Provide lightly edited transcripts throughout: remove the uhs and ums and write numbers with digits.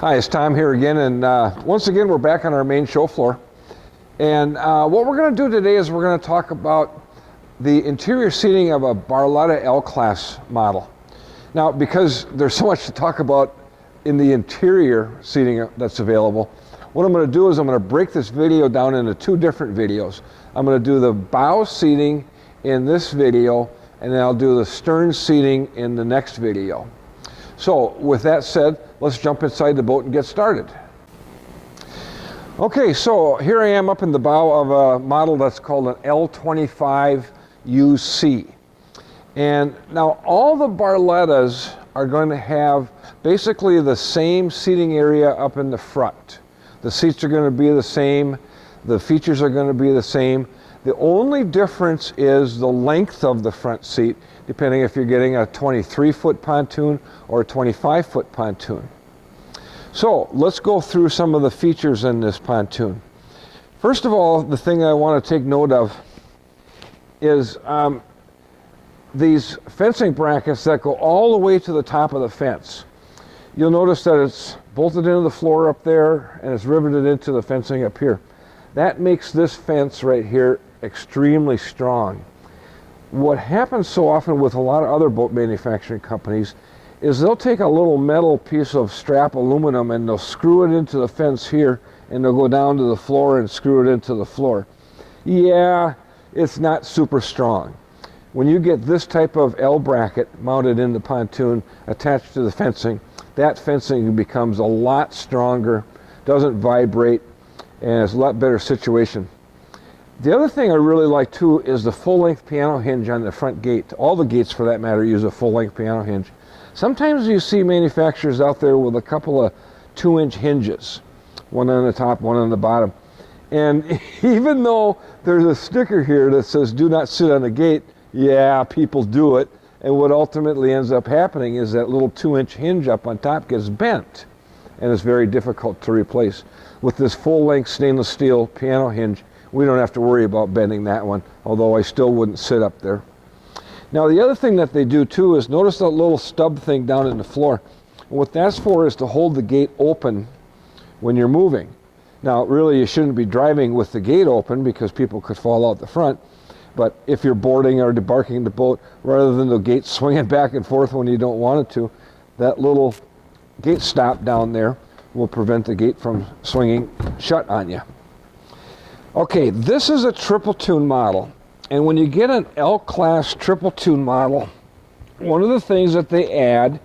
Hi, it's Tom here again, and once again we're back on our main show floor. And what we're going to do today is we're going to talk about the interior seating of a Barletta L-Class model. Now, because there's so much to talk about in the interior seating that's available, what I'm going to do is I'm going to break this video down into two different videos. I'm going to do the bow seating in this video, and then I'll do the stern seating in the next video. So with that said, let's jump inside the boat and get started. Okay, so here I am up in the bow of a model that's called an L25 UC. And now all the Barlettas are going to have basically the same seating area up in the front. The seats are going to be the same, the features are going to be the same. The only difference is the length of the front seat, depending if you're getting a 23-foot pontoon or a 25-foot pontoon. So let's go through some of the features in this pontoon. First of all, the thing I want to take note of is these fencing brackets that go all the way to the top of the fence. You'll notice that it's bolted into the floor up there and it's riveted into the fencing up here. That makes this fence right here extremely strong. What happens so often with a lot of other boat manufacturing companies is they'll take a little metal piece of strap aluminum and they'll screw it into the fence here, and they'll go down to the floor and screw it into the floor. Yeah, it's not super strong. When you get this type of L bracket mounted in the pontoon attached to the fencing, that fencing becomes a lot stronger, doesn't vibrate, and it's a lot better situation. The other thing I really like too is the full-length piano hinge on the front gate. All the gates for that matter use a full-length piano hinge. Sometimes you see manufacturers out there with a couple of 2-inch hinges, one on the top, one on the bottom. And even though there's a sticker here that says do not sit on the gate, yeah, people do it. And what ultimately ends up happening is that little 2-inch hinge up on top gets bent, and it's very difficult to replace. With this full-length stainless steel piano hinge, we don't have to worry about bending that one, although I still wouldn't sit up there. Now the other thing that they do too is notice that little stub thing down in the floor. What that's for is to hold the gate open when you're moving. Now really you shouldn't be driving with the gate open because people could fall out the front, but if you're boarding or debarking the boat, rather than the gate swinging back and forth when you don't want it to, that little gate stop down there will prevent the gate from swinging shut on you. Okay, this is a triple tune model, and when you get an L-Class triple tune model, one of the things that they add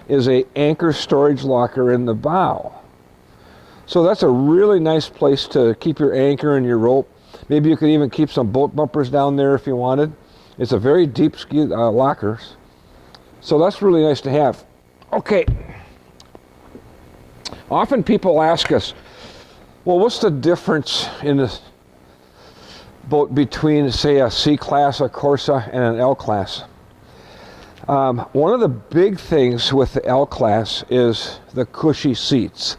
is a anchor storage locker in the bow. So that's a really nice place to keep your anchor and your rope. Maybe you could even keep some boat bumpers down there if you wanted. It's a very deep locker, so that's really nice to have. Okay, often people ask us, well, what's the difference in this boat between, say, a C-Class, a Corsa, and an L-Class? One of the big things with the L-Class is the cushy seats.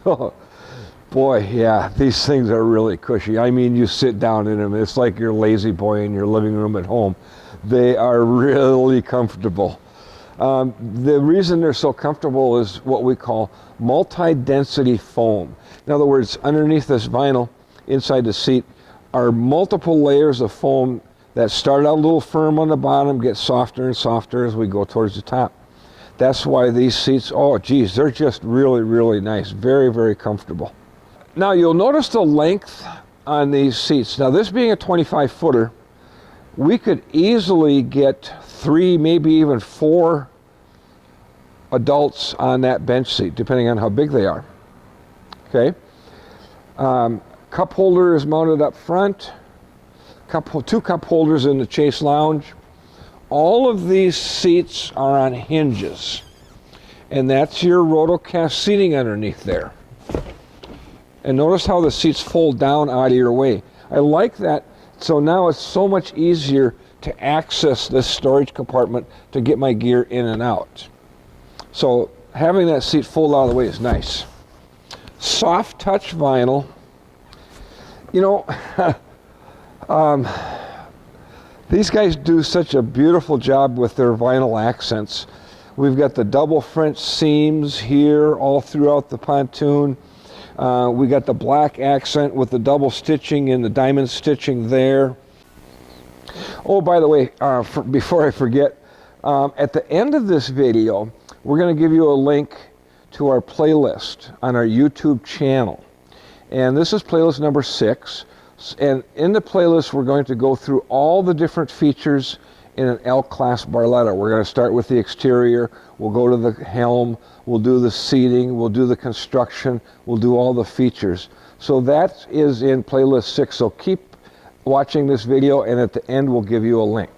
Boy, yeah, these things are really cushy. I mean, you sit down in them, it's like your lazy boy in your living room at home. They are really comfortable. The reason they're so comfortable is what we call multi-density foam. In other words, underneath this vinyl, inside the seat, are multiple layers of foam that start out a little firm on the bottom, get softer and softer as we go towards the top. That's why these seats, oh geez, they're just really, really nice. Very, very comfortable. Now you'll notice the length on these seats. Now this being a 25-footer, we could easily get 3, maybe even 4 adults on that bench seat, depending on how big they are. Okay, cup holder is mounted up front, 2 cup holders in the chase lounge. All of these seats are on hinges, and that's your rotocast seating underneath there. And notice how the seats fold down out of your way. I like that, so now it's so much easier to access this storage compartment to get my gear in and out. So having that seat fold out of the way is nice. Soft touch vinyl. You know, These guys do such a beautiful job with their vinyl accents. We've got the double French seams here all throughout the pontoon. We got the black accent with the double stitching and the diamond stitching there. Oh, by the way, before I forget, at the end of this video, we're going to give you a link to our playlist on our YouTube channel. And this is playlist number 6. And in the playlist, we're going to go through all the different features in an L-class Barletta. We're going to start with the exterior. We'll go to the helm. We'll do the seating. We'll do the construction. We'll do all the features. So that is in playlist 6. So keep watching this video, and at the end, we'll give you a link.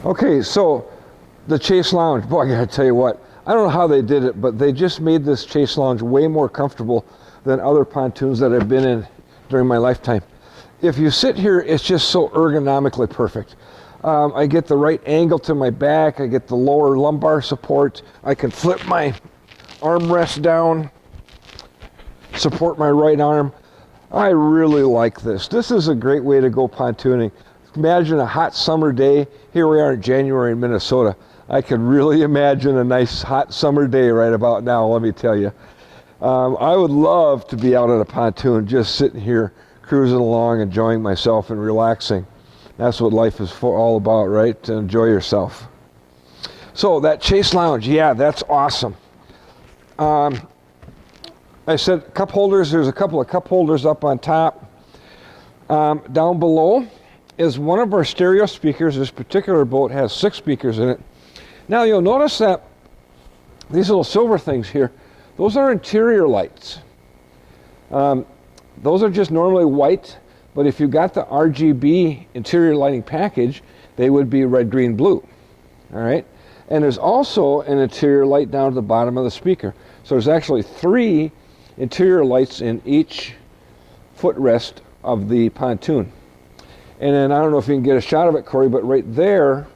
Okay, so the Chase Lounge. Boy, I gotta tell you what. I don't know how they did it, but they just made this Chase Lounge way more comfortable than other pontoons that I've been in during my lifetime. If you sit here, it's just so ergonomically perfect. I get the right angle to my back. I get the lower lumbar support. I can flip my armrest down, support my right arm. I really like this. This is a great way to go pontooning. Imagine a hot summer day. Here we are in January in Minnesota. I could really imagine a nice hot summer day right about now, let me tell you. I would love to be out on a pontoon, just sitting here, cruising along, enjoying myself and relaxing. That's what life is all about, right? To enjoy yourself. So that Chase Lounge, yeah, that's awesome. I said cup holders. There's a couple of cup holders up on top. Down below is one of our stereo speakers. This particular boat has 6 speakers in it. Now you'll notice that these little silver things here, those are interior lights. Those are just normally white, but if you got the RGB interior lighting package, they would be red, green, blue. All right? And there's also an interior light down at the bottom of the speaker. So there's actually 3 interior lights in each footrest of the pontoon. And then I don't know if you can get a shot of it, Corey, but right there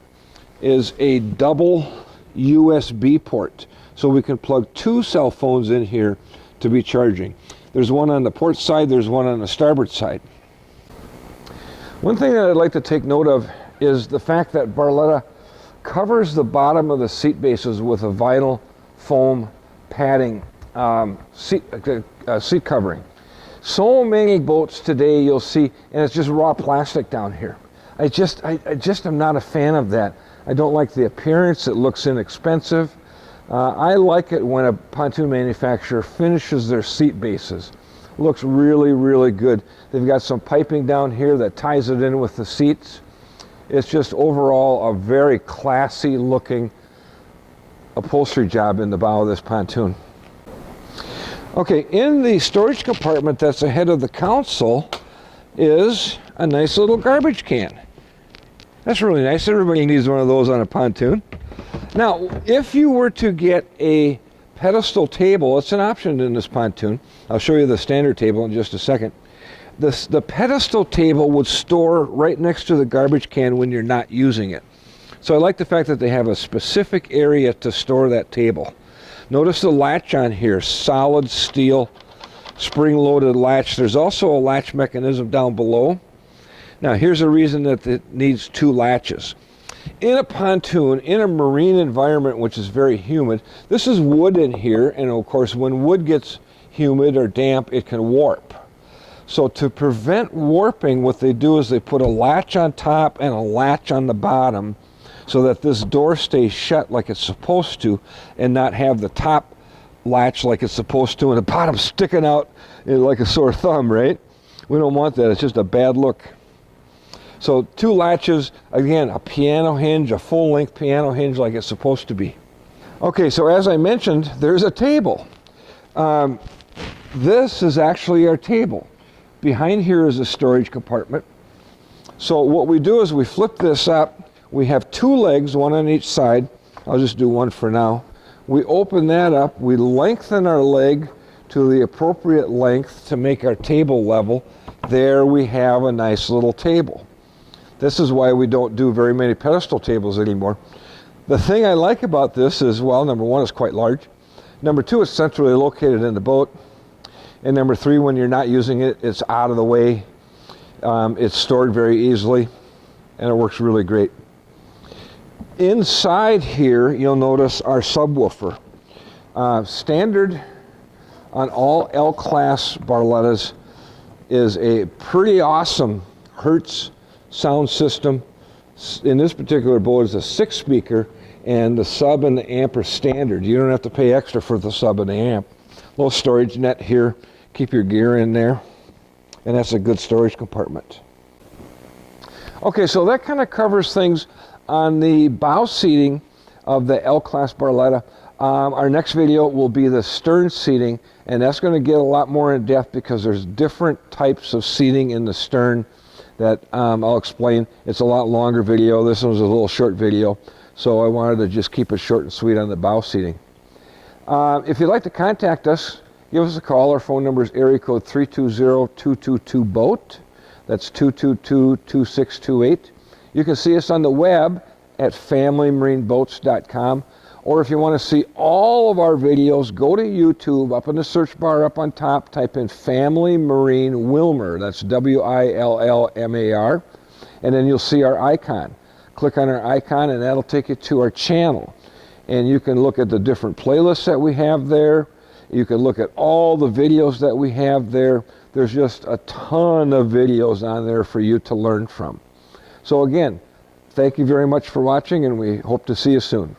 is a double USB port. So we can plug 2 cell phones in here to be charging. There's one on the port side, there's one on the starboard side. One thing that I'd like to take note of is the fact that Barletta covers the bottom of the seat bases with a vinyl foam padding seat covering. So many boats today you'll see, and it's just raw plastic down here. I just am not a fan of that. I don't like the appearance. It looks inexpensive. I like it when a pontoon manufacturer finishes their seat bases. It looks really, really good. They've got some piping down here that ties it in with the seats. It's just overall a very classy looking upholstery job in the bow of this pontoon. Okay, in the storage compartment that's ahead of the console is a nice little garbage can. That's really nice. Everybody needs one of those on a pontoon. Now, if you were to get a pedestal table, it's an option in this pontoon. I'll show you the standard table in just a second. The pedestal table would store right next to the garbage can when you're not using it. So I like the fact that they have a specific area to store that table. Notice the latch on here, solid steel, spring-loaded latch. There's also a latch mechanism down below. Now here's a reason that it needs 2 latches. In a pontoon, in a marine environment which is very humid, this is wood in here, and of course when wood gets humid or damp, it can warp. So to prevent warping, what they do is they put a latch on top and a latch on the bottom so that this door stays shut like it's supposed to and not have the top latch like it's supposed to and the bottom sticking out like a sore thumb, right? We don't want that. It's just a bad look. So 2 latches, again, a piano hinge, a full-length piano hinge like it's supposed to be. Okay, so as I mentioned, there's a table. This is actually our table. Behind here is a storage compartment. So what we do is we flip this up. We have 2 legs, one on each side. I'll just do one for now. We open that up. We lengthen our leg to the appropriate length to make our table level. There we have a nice little table. This is why we don't do very many pedestal tables anymore. The thing I like about this is, well, number 1, it's quite large. Number 2, it's centrally located in the boat. And number 3, when you're not using it, it's out of the way. It's stored very easily, and it works really great. Inside here, you'll notice our subwoofer. Standard on all L-class Barlettas is a pretty awesome Hertz sound system. In this particular boat is a 6-speaker, and the sub and the amp are standard. You don't have to pay extra for the sub and the amp. Little storage net here, keep your gear in there, and that's a good storage compartment. Okay, so that kind of covers things on the bow seating of the L-class Barletta. Our next video will be the stern seating, and that's going to get a lot more in depth because there's different types of seating in the stern that I'll explain. It's a lot longer video. This one was a little short video, so I wanted to just keep it short and sweet on the bow seating. If you'd like to contact us, give us a call. Our phone number is area code 320-222-BOAT. That's 222-2628. You can see us on the web at familymarineboats.com. Or if you want to see all of our videos, go to YouTube. Up in the search bar up on top, type in Family Marine Willmar. That's W-I-L-L-M-A-R. And then you'll see our icon. Click on our icon and that'll take you to our channel. And you can look at the different playlists that we have there. You can look at all the videos that we have there. There's just a ton of videos on there for you to learn from. So again, thank you very much for watching, and we hope to see you soon.